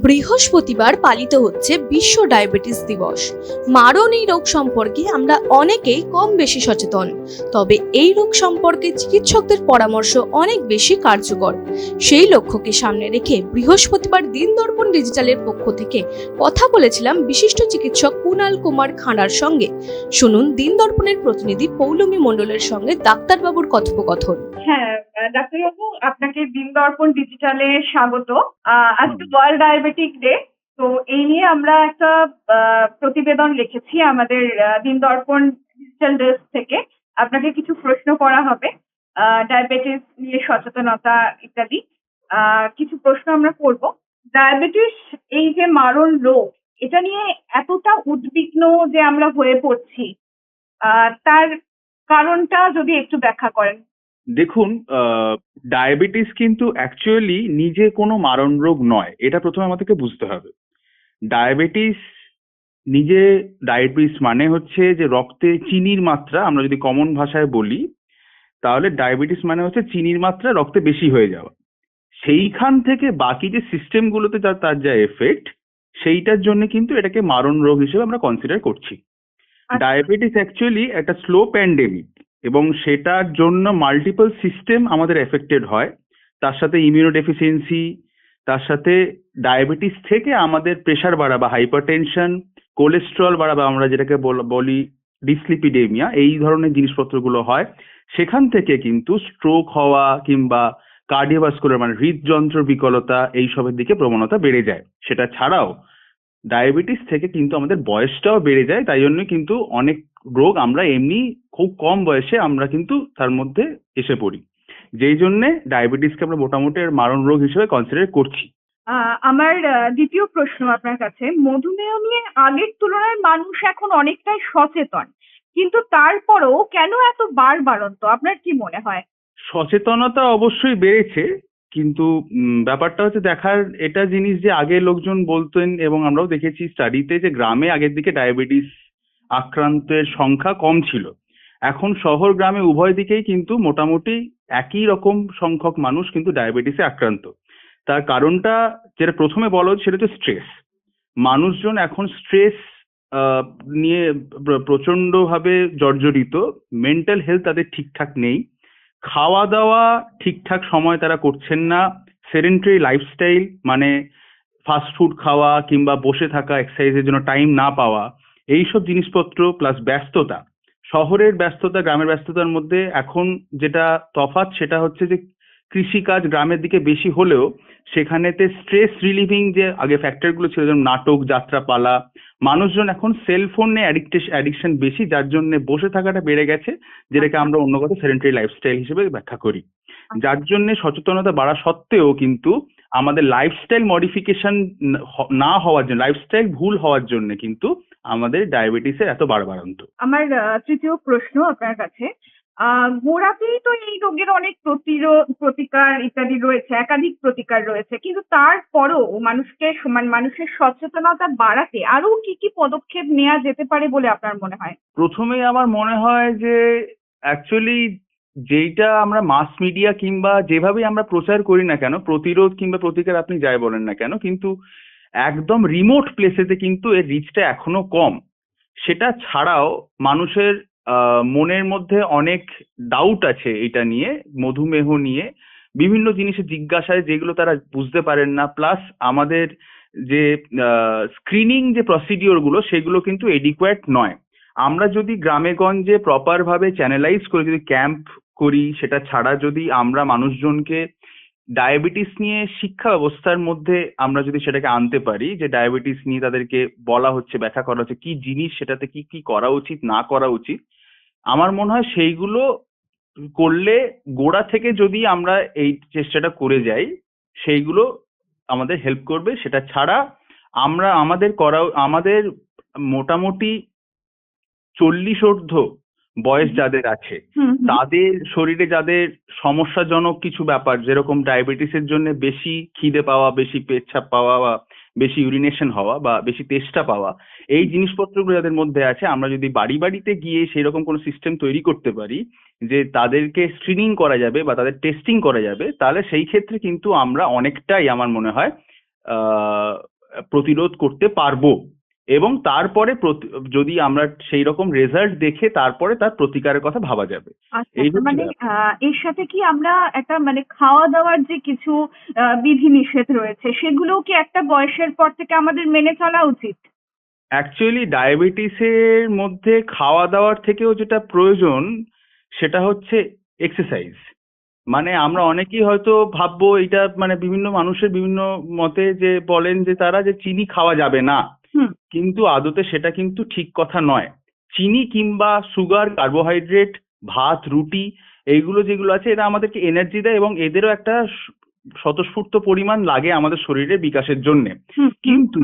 বৃহস্পতিবার পালিত হচ্ছে বিশ্ব ডায়াবেটিস দিবস। মারণ এই রোগ সম্পর্কে আমরা অনেকেই কম বেশি সচেতন, তবে এই রোগ সম্পর্কে চিকিৎসকদের পরামর্শ অনেক বেশি কার্যকর। সেই লক্ষ্যকে সামনে রেখে বৃহস্পতিবার দিন দর্পণ ডিজিটালের পক্ষ থেকে কথা বলেছিলাম বিশিষ্ট চিকিৎসক কুণাল কুমার খাঁড়ার সঙ্গে। শুনুন দিন দর্পণের প্রতিনিধি পৌলমী মণ্ডলের সঙ্গে ডাক্তারবাবুর কথোপকথন। হ্যাঁ, ডাক্তারবাবু, আপনাকে দিন দর্পণ ডিজিটালে স্বাগত। আজকে ওয়ার্ল্ড ডায়াবেটিক ডে। তো এই নিয়ে আমরা একটা প্রতিবেদন লিখেছি আমাদের দিন দর্পণ ডিজিটাল ডেস্ক থেকে। আপনাকে কিছু প্রশ্ন করা হবে ডায়াবেটিস নিয়ে সচেতনতা ইত্যাদি। কিছু প্রশ্ন আমরা করব। ডায়াবেটিস এই যে মারণ রোগ, এটা নিয়ে এতটা উদ্বিগ্ন যে আমরা হয়ে পড়ছি, তার কারণটা যদি একটু ব্যাখ্যা করেন। দেখুন, ডায়াবেটিস কিন্তু অ্যাকচুয়ালি নিজে কোনো মারণ রোগ নয়, এটা প্রথমে আমাদেরকে বুঝতে হবে। ডায়াবেটিস ডায়াবেটিস মানে হচ্ছে যে রক্তে চিনির মাত্রা, আমরা যদি কমন ভাষায় বলি তাহলে ডায়াবেটিস মানে হচ্ছে চিনির মাত্রা রক্তে বেশি হয়ে যাওয়া। সেইখান থেকে বাকি যে সিস্টেমগুলোতে তার যা এফেক্ট, সেইটার জন্য কিন্তু এটাকে মারণ রোগ হিসেবে আমরা কনসিডার করছি। ডায়াবেটিস অ্যাকচুয়ালি একটা স্লো প্যান্ডেমিক এবং সেটার জন্য মাল্টিপল সিস্টেম আমাদের এফেক্টেড হয়। তার সাথে ইমিউনোডেফিসিয়েন্সি, তার সাথে ডায়াবেটিস থেকে আমাদের প্রেশার বাড়া বা হাইপারটেনশন, কোলেস্ট্রল বাড়া বা আমরা যেটাকে বলি ডিসলিপিডেমিয়া, এই ধরনের জিনিসপত্রগুলো হয়। সেখান থেকে কিন্তু স্ট্রোক হওয়া কিংবা কার্ডিওভাস্কুলার মানে হৃদযন্ত্র বিকলতা এইসবের দিকে প্রবণতা বেড়ে যায়। সেটা ছাড়াও ডায়াবেটিস থেকে কিন্তু আমাদের বয়সটাও বেড়ে যায়, তাই জন্য কিন্তু অনেক রোগ আমরা এমনি খুব কম বয়সে আমরা কিন্তু তার মধ্যে এসে পড়ি, যেই জন্যে ডায়াবেটিসকে আমরা মোটামুটি মারণ রোগ হিসেবে কনসিডার করছি। আমার দ্বিতীয় প্রশ্ন আপনার কাছে, মধুমেহ নিয়ে আগের তুলনায় মানুষ এখন অনেকটাই সচেতন, কিন্তু তারপরেও কেন এত বাড়ন্ত আপনার কি মনে হয়? সচেতনতা অবশ্যই বেড়েছে, কিন্তু ব্যাপারটা হচ্ছে দেখার এটা জিনিস যে আগে লোকজন বলতেন এবং আমরাও দেখেছি স্টাডিতে যে গ্রামে আগের দিকে ডায়াবেটিস আক্রান্তের সংখ্যা কম ছিল। এখন শহর গ্রামে উভয় দিকেই কিন্তু মোটামুটি একই রকম সংখ্যক মানুষ কিন্তু ডায়াবেটিসে আক্রান্ত। তার কারণটা যেটা প্রথমে বলা হচ্ছে সেটা হচ্ছে স্ট্রেস। মানুষজন এখন স্ট্রেস নিয়ে প্রচন্ডভাবে জর্জরিত। মেন্টাল হেলথ তাদের ঠিকঠাক নেই, খাওয়া দাওয়া ঠিকঠাক সময় তারা করছেন না, সেডেন্টারি লাইফস্টাইল মানে ফাস্টফুড খাওয়া কিংবা বসে থাকা, এক্সারসাইজের জন্য টাইম না পাওয়া, এইসব জিনিসপত্র প্লাস ব্যস্ততা। শহরের ব্যস্ততা গ্রামের ব্যস্ততার মধ্যে এখন যেটা তফাৎ সেটা হচ্ছে যে কৃষিকাজ গ্রামের দিকে বেশি হলেও সেখানেতে স্ট্রেস রিলিভিং যে আগে ফ্যাক্টরগুলো ছিল, যেমন নাটক, যাত্রাপালা, মানুষজন এখন সেলফোনে অ্যাডিকশন বেশি, যার জন্য বসে থাকাটা বেড়ে গেছে, যেটাকে আমরা অন্য কথা সেডেন্টারি লাইফস্টাইল হিসেবে ব্যাখ্যা করি। যার জন্য সচেতনতা বাড়া সত্ত্বেও কিন্তু আমাদের লাইফস্টাইল মডিফিকেশন না হওয়ার জন্য, লাইফস্টাইল ভুল হওয়ার জন্য কিন্তু আমাদের ডায়াবেটিসের এত বাড়বাড়ন্ত। আমার তৃতীয় প্রশ্ন আপনার কাছে, গোড়াতেই তো এই রোগের অনেক প্রতিকার ইত্যাদি রয়েছে, একাধিক প্রতিকার রয়েছে, কিন্তু তারপরেও মানুষের সচেতনতা বাড়াতে আরো কি কি পদক্ষেপ নেওয়া যেতে পারে বলে আপনার মনে হয়? প্রথমেই আমার মনে হয় যে অ্যাকচুয়ালি যেইটা আমরা মাস মিডিয়া কিংবা যেভাবেই আমরা প্রচার করি না কেন, প্রতিরোধ কিংবা প্রতিকার আপনি যাই বলেন না কেন, কিন্তু একদম রিমোট প্লেসেতে কিন্তু এর রিচটা এখনো কম। সেটা ছাড়াও মানুষের মনের মধ্যে অনেক ডাউট আছে এটা নিয়ে, মধুমেহ নিয়ে বিভিন্ন জিনিসের জিজ্ঞাসায় যেগুলো তারা বুঝতে পারেন না। প্লাস আমাদের যে স্ক্রিনিং যে প্রসিডিওর গুলো সেগুলো কিন্তু এডিকুয়েট নয়। আমরা যদি গ্রামে গঞ্জে প্রপার ভাবে চ্যানেলাইজ করে যদি ক্যাম্প করি, সেটা ছাড়া যদি আমরা মানুষজনকে ডায়াবেটিস নিয়ে শিক্ষা ব্যবস্থার মধ্যে আমরা যদি সেটাকে আনতে পারি, যে ডায়াবেটিস নিয়ে তাদেরকে বলা হচ্ছে, ব্যাখ্যা করা হচ্ছে কি জিনিস, সেটাতে কি কি করা উচিত না করা উচিত, আমার মনে হয় সেইগুলো করলে গোড়া থেকে যদি আমরা এই চেষ্টাটা করে যাই সেইগুলো আমাদের হেল্প করবে। সেটা ছাড়া আমাদের মোটামুটি 40 ঊর্ধ্ব বয়স যাদের আছে, তাদের শরীরে যাদের সমস্যাজনক কিছু ব্যাপার, যেরকম ডায়াবেটিসের জন্য বেশি খিদে পাওয়া, বেশি পেচ্ছাপ পাওয়া বা বেশি ইউরিনেশন হওয়া বা বেশি তেষ্টা পাওয়া, এই জিনিসপত্রগুলো যাদের মধ্যে আছে, আমরা যদি বাড়ি বাড়িতে গিয়ে সেই রকম কোনো সিস্টেম তৈরি করতে পারি যে তাদেরকে স্ক্রিনিং করা যাবে বা তাদের টেস্টিং করা যাবে, তাহলে সেই ক্ষেত্রে কিন্তু আমরা অনেকটাই আমার মনে হয় প্রতিরোধ করতে পারবো, এবং তারপরে যদি আমরা সেই রকম রেজাল্ট দেখে তারপরে তার প্রতিকারের কথা ভাবা যাবে। আচ্ছা, এই তার হচ্ছে মানে ব্যাপার। এর সাথে কি আমরা একটা মানে খাওয়া দাওয়ার যে কিছু বিধিনিষেধ রয়েছে সেগুলোও কি একটা বয়সের পর থেকে আমাদের মেনে চলা উচিত? অ্যাকচুয়ালি ডায়াবেটিসের মধ্যে খাওয়া দাওয়ার থেকেও যেটা প্রয়োজন সেটা হচ্ছে এক্সারসাইজ। মানে আমরা অনেকেই হয়তো ভাববো, এটা মানে বিভিন্ন মানুষের বিভিন্ন মতে যে বলেন যে তারা যে চিনি খাওয়া যাবে না, হুম। কিন্তু আদতে সেটা কিন্তু ঠিক কথা নয়। চিনি কিংবা সুগার, কার্বোহাইড্রেট, ভাত, রুটি, এইগুলো যেগুলো আছে এরা আমাদেরকে এনার্জি দেয় এবং এদেরও একটা স্বতঃস্ফূর্ত পরিমাণ লাগে আমাদের শরীরের বিকাশের জন্য। হুম, হুম। কিন্তু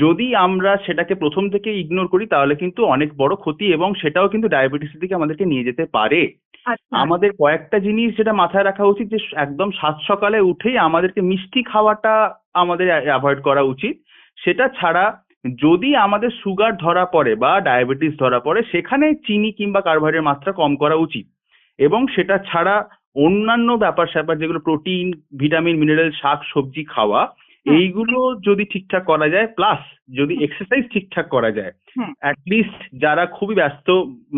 যদি আমরা সেটাকে প্রথম থেকে ইগনোর করি তাহলে কিন্তু অনেক বড় ক্ষতি, এবং সেটাও কিন্তু ডায়াবেটিসের দিকে আমাদেরকে নিয়ে যেতে পারে। আচ্ছা। আমাদের কয়েকটা জিনিস যেটা মাথায় রাখা উচিত, যে একদম সাত সকালে উঠেই আমাদেরকে মিষ্টি খাওয়াটা আমাদের অ্যাভয়েড করা উচিত। সেটা ছাড়া যদি আমাদের সুগার ধরা পড়ে বা ডায়াবেটিস ধরা পড়ে, সেখানে চিনি কিংবা কার্বোহাইড্রেটের মাত্রা কম করা উচিত। এবং সেটা ছাড়া অন্যান্য ব্যাপার স্যাপার যেগুলো প্রোটিন, ভিটামিন, মিনারেল, শাক সবজি খাওয়া, হ্যাঁ। এইগুলো যদি ঠিকঠাক করা যায়, প্লাস যদি এক্সারসাইজ ঠিকঠাক করা যায়, হ্যাঁ। অ্যাটলিস্ট যারা খুবই ব্যস্ত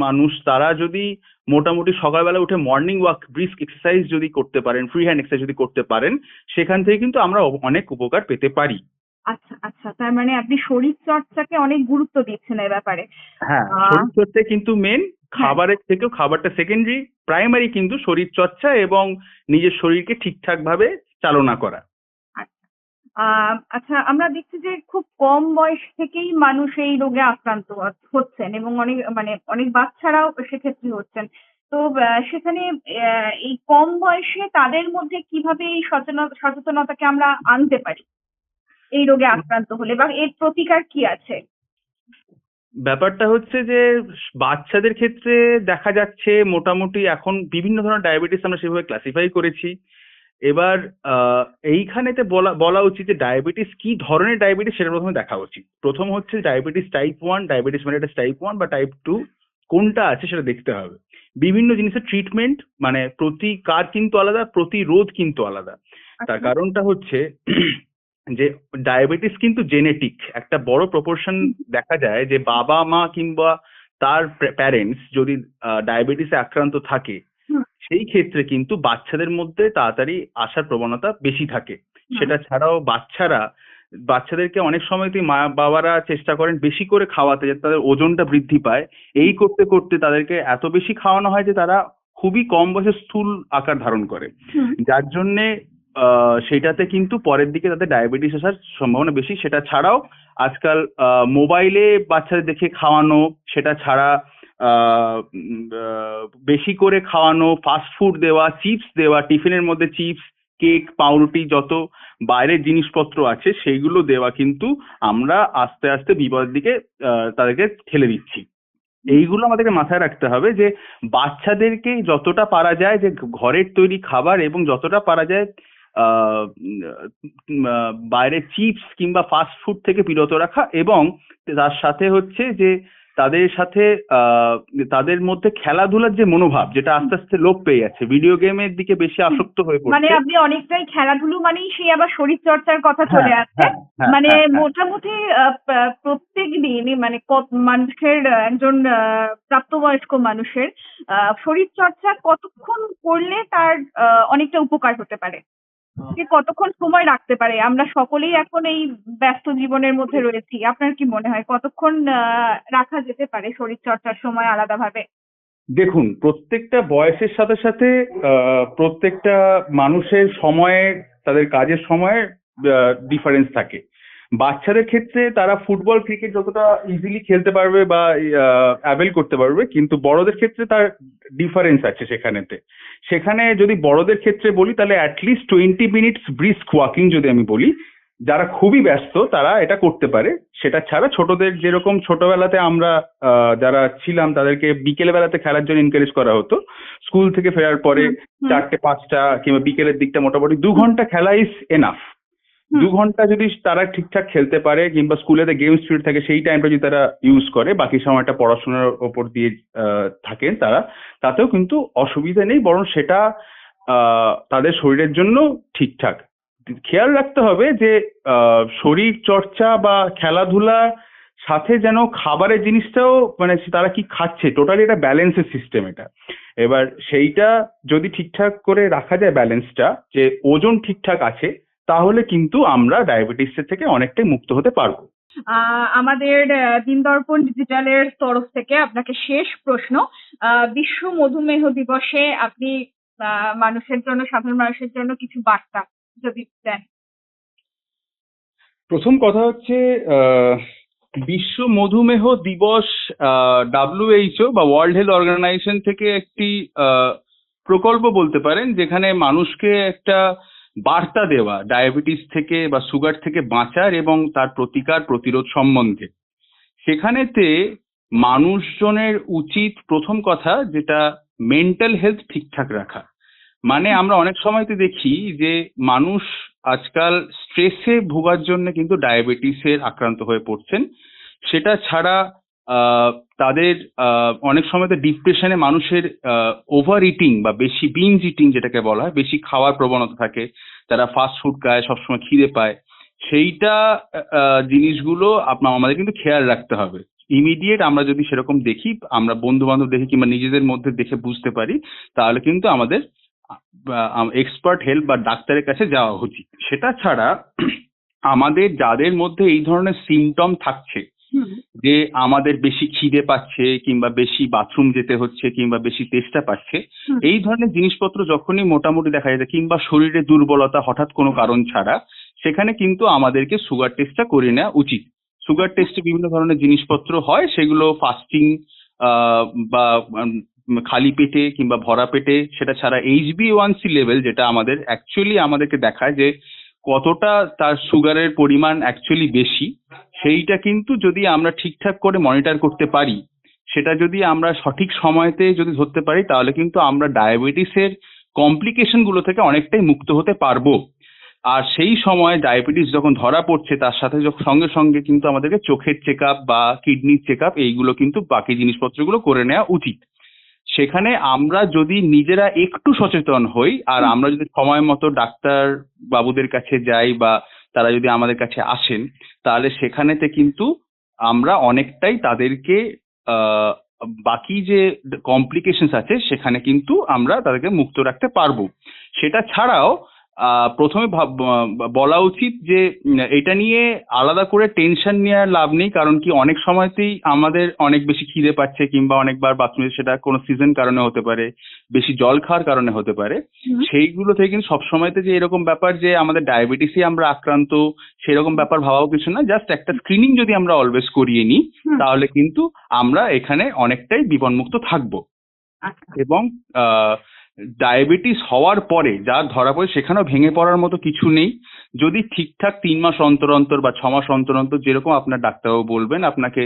মানুষ তারা যদি মোটামুটি সকালবেলা উঠে মর্নিং ওয়াক, ব্রিস্ক এক্সারসাইজ যদি করতে পারেন, ফ্রি হ্যান্ড এক্সারসাইজ যদি করতে পারেন, সেখান থেকে কিন্তু আমরা অনেক উপকার পেতে পারি। আচ্ছা, আচ্ছা, তার মানে আপনি শরীর চর্চাকে অনেক গুরুত্ব দিচ্ছেন এই ব্যাপারে। হ্যাঁ, আহ শরীর চর্চা কিন্তু মেন, হ্যাঁ। খাবারের থেকেও খাবারটা সেকেন্ডারি, প্রাইমারি কিন্তু শরীর চর্চা এবং নিজের শরীরকে ঠিকঠাক ভাবে চালনা করা। আচ্ছা। আচ্ছা, আমরা দেখছি যে খুব কম বয়স থেকেই মানুষ এই রোগে আক্রান্ত হচ্ছেন এবং অনেক বাচ্চারাও সেক্ষেত্রে হচ্ছেন। তো সেখানে এই কম বয়সে তাদের মধ্যে কিভাবে এই সচেতনতাকে আমরা আনতে পারি এই রোগে আক্রান্ত হলে, বা এর প্রতিকার কি আছে? ব্যাপারটা হচ্ছে যে বাচ্চাদের ক্ষেত্রে দেখা যাচ্ছে মোটামুটি এখন বিভিন্ন ধরনের ডায়াবেটিস আমরা সেভাবে ক্লাসিফাই করেছি। এবার আহ, এইখানেতে বলা বলা উচিত যে ডায়াবেটিস কি ধরনের ডায়াবেটিস সেটা প্রথমে দেখা উচিত। প্রথম হচ্ছে diabetes type 1, diabetes mellitus type 1 বা টাইপ 2 কোনটা আছে সেটা দেখতে হবে। বিভিন্ন জিনিসের ট্রিটমেন্ট মানে প্রতিকার কিন্তু আলাদা, প্রতিরোধ কিন্তু আলাদা। তার আচ্ছা। কারণটা হচ্ছে যে ডায়াবেটিস কিন্তু জেনেটিক একটা বড় প্রপোর্শন। দেখা যায় যে বাবা মা কিংবা তার প্যারেন্টস যদি ডায়াবেটিসে আক্রান্ত থাকে, হুম, সেই ক্ষেত্রে কিন্তু বাচ্চাদের মধ্যে তাড়াতাড়ি আসার প্রবণতা বেশি থাকে। হুম। সেটা ছাড়াও বাচ্চাদেরকে অনেক সময়তেই মা বাবারা চেষ্টা করেন বেশি করে খাওয়াতে, যাতে তাদের ওজনটা বৃদ্ধি পায়। এই করতে করতে তাদেরকে এত বেশি খাওয়ানো হয় যে তারা খুবই কম বয়সে স্থূল আকার ধারণ করে, হুম। যার জন্যে সেটাতে কিন্তু পরের দিকে তাদের ডায়াবেটিস আসার সম্ভাবনা বেশি। সেটা ছাড়াও আজকাল মোবাইলে বাচ্চাদের দেখে খাওয়ানো, সেটা ছাড়া আহ, উম, আহ, বেশি করে খাওয়ানো, ফাস্ট ফুড দেওয়া, চিপস দেওয়া, টিফিনের মধ্যে চিপস, কেক, পাউরুটি, যত বাইরের জিনিসপত্র আছে সেইগুলো দেওয়া কিন্তু আমরা আস্তে আস্তে বিপদের দিকে তাদেরকে ঠেলে দিচ্ছি। এইগুলো আমাদেরকে মাথায় রাখতে হবে যে বাচ্চাদেরকে যতটা পারা যায় যে ঘরের তৈরি খাবার এবং যতটা পারা যায় বাইরের চিপস কিংবা ফাস্ট ফুড থেকে বিরত রাখা, এবং তার সাথে হচ্ছে যে তাদের সাথে তাদের মধ্যে খেলাধুলার যে মনোভাব, যেটা আস্তে আস্তে লোপ পেয়ে যাচ্ছে, ভিডিও গেমের দিকে বেশি আসক্ত হয়ে মানে পড়ছে। আপনি অনেকটাই খেলাধুলো মানেই সেই আবার শরীর চর্চার কথা হ্যাঁ, চলে আসছে। হ্যাঁ, হ্যাঁ, মানে হ্যাঁ, হ্যাঁ। মোটামুটি প্রত্যেক দিনই মানে মানুষের একজন প্রাপ্তবয়স্ক মানুষের শরীর চর্চা কতক্ষণ করলে তার অনেকটা উপকার হতে পারে? সে কতক্ষণ সময় রাখতে পারে? আমরা সকলেই এখন এই ব্যস্ত জীবনের মধ্যে রয়েছি। আপনার কি মনে হয় কতক্ষণ রাখা যেতে পারে শরীর চর্চার সময় আলাদাভাবে? দেখুন, প্রত্যেকটা বয়সের সাথে সাথে প্রত্যেকটা মানুষের সময়ের, তাদের কাজের সময়ের ডিফারেন্স থাকে। বাচ্চাদের ক্ষেত্রে তারা ফুটবল, ক্রিকেট যতটা ইজিলি খেলতে পারবে বা অ্যাভেল করতে পারবে, কিন্তু বড়দের ক্ষেত্রে তার ডিফারেন্স আছে সেখানে যদি বড়দের ক্ষেত্রে বলি তাহলে অ্যাটলিস্ট 20 মিনিটস ব্রিস্ক ওয়াকিং যদি আমি বলি, যারা খুবই ব্যস্ত তারা এটা করতে পারে। সেটা ছাড়া ছোটদের যেরকম ছোটবেলাতে আমরা যারা ছিলাম তাদেরকে বিকেল বেলাতে খেলার জন্য এনকারেজ করা হতো, স্কুল থেকে ফেরার পরে হুম। 4টে 5টা কিংবা বিকেলের দিকটা মোটামুটি 2 ঘন্টা খেলা ইজ এনাফ। হুম। 2 ঘন্টা যদি তারা ঠিকঠাক খেলতে পারে কিংবা স্কুলেতে গেমস পিরিয়ড থাকে সেই টাইমটা যদি তারা ইউজ করে, বাকি সময়টা পড়াশোনার ওপর দিয়ে থাকেন তারা, তাতেও কিন্তু অসুবিধা নেই, বরং সেটা তাদের শরীরের জন্য ঠিকঠাক। খেয়াল রাখতে হবে যে শরীর চর্চা বা খেলাধুলার সাথে যেন খাবারের জিনিসটাও মানে তারা কি খাচ্ছে টোটালি এটা ব্যালেন্সের সিস্টেম এটা। এবার সেইটা যদি ঠিকঠাক করে রাখা যায় ব্যালেন্সটা, যে ওজন ঠিকঠাক আছে, তাহলে কিন্তু আমরা ডায়াবেটিসের থেকে অনেকটাই মুক্ত হতে পারবো। আমাদের দিনদর্পণ ডিজিটালের তরফ থেকে আপনাকে শেষ প্রশ্ন। বিশ্ব মধুমেহ দিবসে আপনি মানুষের জন্য, সাধারণ মানুষের জন্য কিছু বার্তা যদি দেন। প্রথম কথা হচ্ছে বিশ্ব মধুমেহ দিবস WHO বা ওয়ার্ল্ড হেলথ অর্গানাইজেশন থেকে একটি প্রকল্প বলতে পারেন, যেখানে মানুষকে একটা বার্তা দেওয়া ডায়াবেটিস থেকে বা সুগার থেকে বাঁচার এবং তার প্রতিরোধ সম্বন্ধে। সেখানেতে মানুষজনের উচিত প্রথম কথা যেটা মেন্টাল হেলথ ঠিকঠাক রাখা। মানে আমরা অনেক সময়তে দেখি যে মানুষ আজকাল স্ট্রেসে ভোগার জন্য কিন্তু ডায়াবেটিসের আক্রান্ত হয়ে পড়ছেন। সেটা ছাড়া তাদের অনেক সময়তে ডিপ্রেশনে মানুষের ওভার ইটিং বা বেশি বিঞ্জ ইটিং যেটাকে বলা হয়, বেশি খাওয়ার প্রবণতা থাকে, তারা ফাস্ট ফুড খায়, সবসময় খিদে পায়। সেইটা জিনিসগুলো আমাদের কিন্তু খেয়াল রাখতে হবে। ইমিডিয়েট আমরা যদি সেরকম দেখি, আমরা বন্ধু বান্ধব দেখি কিংবা নিজেদের মধ্যে দেখে বুঝতে পারি, তাহলে কিন্তু আমাদের এক্সপার্ট হেল্প বা ডাক্তারের কাছে যাওয়া উচিত। সেটা ছাড়া আমাদের যাদের মধ্যে এই ধরনের সিমটম থাকছে, যে আমাদের বেশি খিদে পাচ্ছে কিংবা বেশি বাথরুম যেতে হচ্ছে কিংবা বেশি তেষ্টা পাচ্ছে, এই ধরনের জিনিসপত্র যখনই মোটামুটি দেখা যায় কিংবা শরীরে দুর্বলতা হঠাৎ কোনো কারণ ছাড়া, সেখানে কিন্তু আমাদেরকে সুগার টেস্টটা করে নেওয়া উচিত। সুগার টেস্টে বিভিন্ন ধরনের জিনিসপত্র হয়, সেগুলো ফাস্টিং বা খালি পেটে কিংবা ভরা পেটে, সেটা ছাড়া HbA1c লেভেল, যেটা আমাদের অ্যাকচুয়ালি আমাদেরকে দেখায় যে কতটা তার সুগারের পরিমাণ অ্যাকচুয়ালি বেশি, সেইটা কিন্তু যদি আমরা ঠিকঠাক করে মনিটর করতে পারি, সেটা যদি আমরা সঠিক সময়তে যদি ধরতে পারি, তাহলে কিন্তু আমরা ডায়াবেটিসের কমপ্লিকেশন গুলো থেকে অনেকটাই মুক্ত হতে পারবো। আর সেই সময় ডায়াবেটিস যখন ধরা পড়ছে, তার সাথে সঙ্গে সঙ্গে কিন্তু আমাদেরকে চোখের চেক আপ বা কিডনির চেক আপ, এইগুলো কিন্তু বাকি জিনিসপত্রগুলো করে নেওয়া উচিত। সেখানে আমরা যদি নিজেরা একটু সচেতন হই আর আমরা যদি সময় মতো ডাক্তার বাবুদের কাছে যাই বা তারা যদি আমাদের কাছে আসেন, তাহলে সেখানেতে কিন্তু আমরা অনেকটাই তাদেরকে বাকি যে কমপ্লিকেশনস আছে সেখানে কিন্তু আমরা তাদেরকে মুক্ত রাখতে পারবো। সেটা ছাড়াও প্রথমে বলা উচিত যে এটা নিয়ে আলাদা করে টেনশন নেওয়ার লাভ নেই, কারণ কি অনেক সময়তেই আমাদের অনেক বেশি খিদে পাচ্ছে কিংবা অনেকবার বাথরুমে, সেটা কোনো সিজন কারণে হতে পারে, বেশি জল খাওয়ার কারণে হতে পারে। সেইগুলো থেকে কিন্তু সবসময়তে যে এরকম ব্যাপার যে আমাদের ডায়াবেটিসই আমরা আক্রান্ত, সেরকম ব্যাপার ভাবাও কিছু না। জাস্ট একটা স্ক্রিনিং যদি আমরা অলওয়েজ করিয়ে নিই, তাহলে কিন্তু আমরা এখানে অনেকটাই বিপদমুক্ত থাকবো। এবং ডায়াবেটিস হওয়ার পরে যা ধরা পড়ে, সেখানেও ভেঙে পড়ার মতো কিছু নেই। যদি ঠিকঠাক 3 মাস অন্তর অন্তর বা 6 মাস অন্তর অন্তর, যেরকম আপনার ডাক্তারবাবু বলবেন, আপনাকে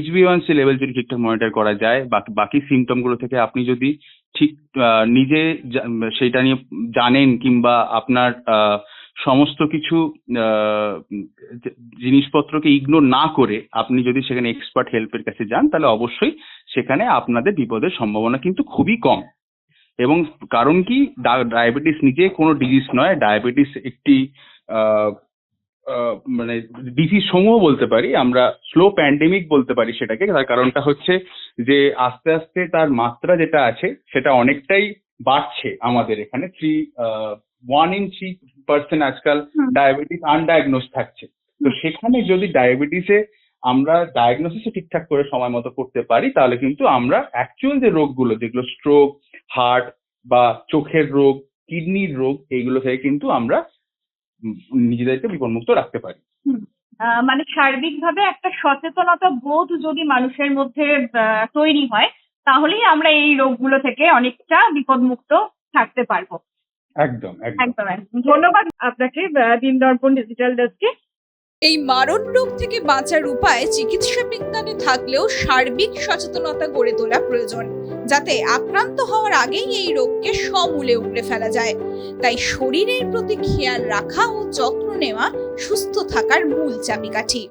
HbA1c লেভেল যদি ঠিকঠাক মনিটর করা যায়, বাকি সিমটম গুলো থেকে আপনি যদি ঠিক নিজে সেটা নিয়ে জানেন কিংবা আপনার সমস্ত কিছু জিনিসপত্রকে ইগনোর না করে আপনি যদি সেখানে এক্সপার্ট হেল্পের কাছে যান, তাহলে অবশ্যই সেখানে আপনাদের বিপদের সম্ভাবনা কিন্তু খুবই কম। এবং কারণ কি, ডায়াবেটিস নিজে কোনো ডিজিজ নয়, ডায়াবেটিস একটি মানে ডিজিজ সমূহ বলতে পারি আমরা, স্লো প্যান্ডেমিক বলতে পারি সেটাকে। তার কারণটা হচ্ছে যে আস্তে আস্তে তার মাত্রা যেটা আছে সেটা অনেকটাই বাড়ছে আমাদের এখানে। 1 in 3% আজকাল ডায়াবেটিস আনডায়াগনোজ থাকছে। তো সেখানে যদি ডায়াবেটিসে আমরা ডায়াগনোসিস ঠিকঠাক করে সময় মতো করতে পারি, তাহলে কিন্তু আমরা অ্যাকচুয়াল যে রোগগুলো, যেগুলো স্ট্রোক, হার্ট বা চোখের রোগ, কিডনির রোগ, এইগুলো থেকে কিন্তু আমরা নিজেদেরকে বিপদমুক্ত রাখতে পারি। মানে সার্বিকভাবে একটা সচেতনতা বোধ যদি মানুষের মধ্যে তৈরি হয়, তাহলেই আমরা এই রোগগুলো থেকে অনেকটা বিপদমুক্ত থাকতে পারবো। একদম একদম। ধন্যবাদ আপনাকে দিনদর্পণ ডিজিটাল ডেস্কে। এই মারণ রোগ থেকে বাঁচার উপায় চিকিৎসা বিজ্ঞানে থাকলেও সার্বিক সচেতনতা গড়ে তোলা প্রয়োজন, যাতে আক্রান্ত হওয়ার আগেই এই রোগকে সমূলে উপড়ে ফেলা যায়। তাই শরীরের প্রতি খেয়াল রাখা ও যত্ন নেওয়া সুস্থ থাকার মূল চাবিকাঠি।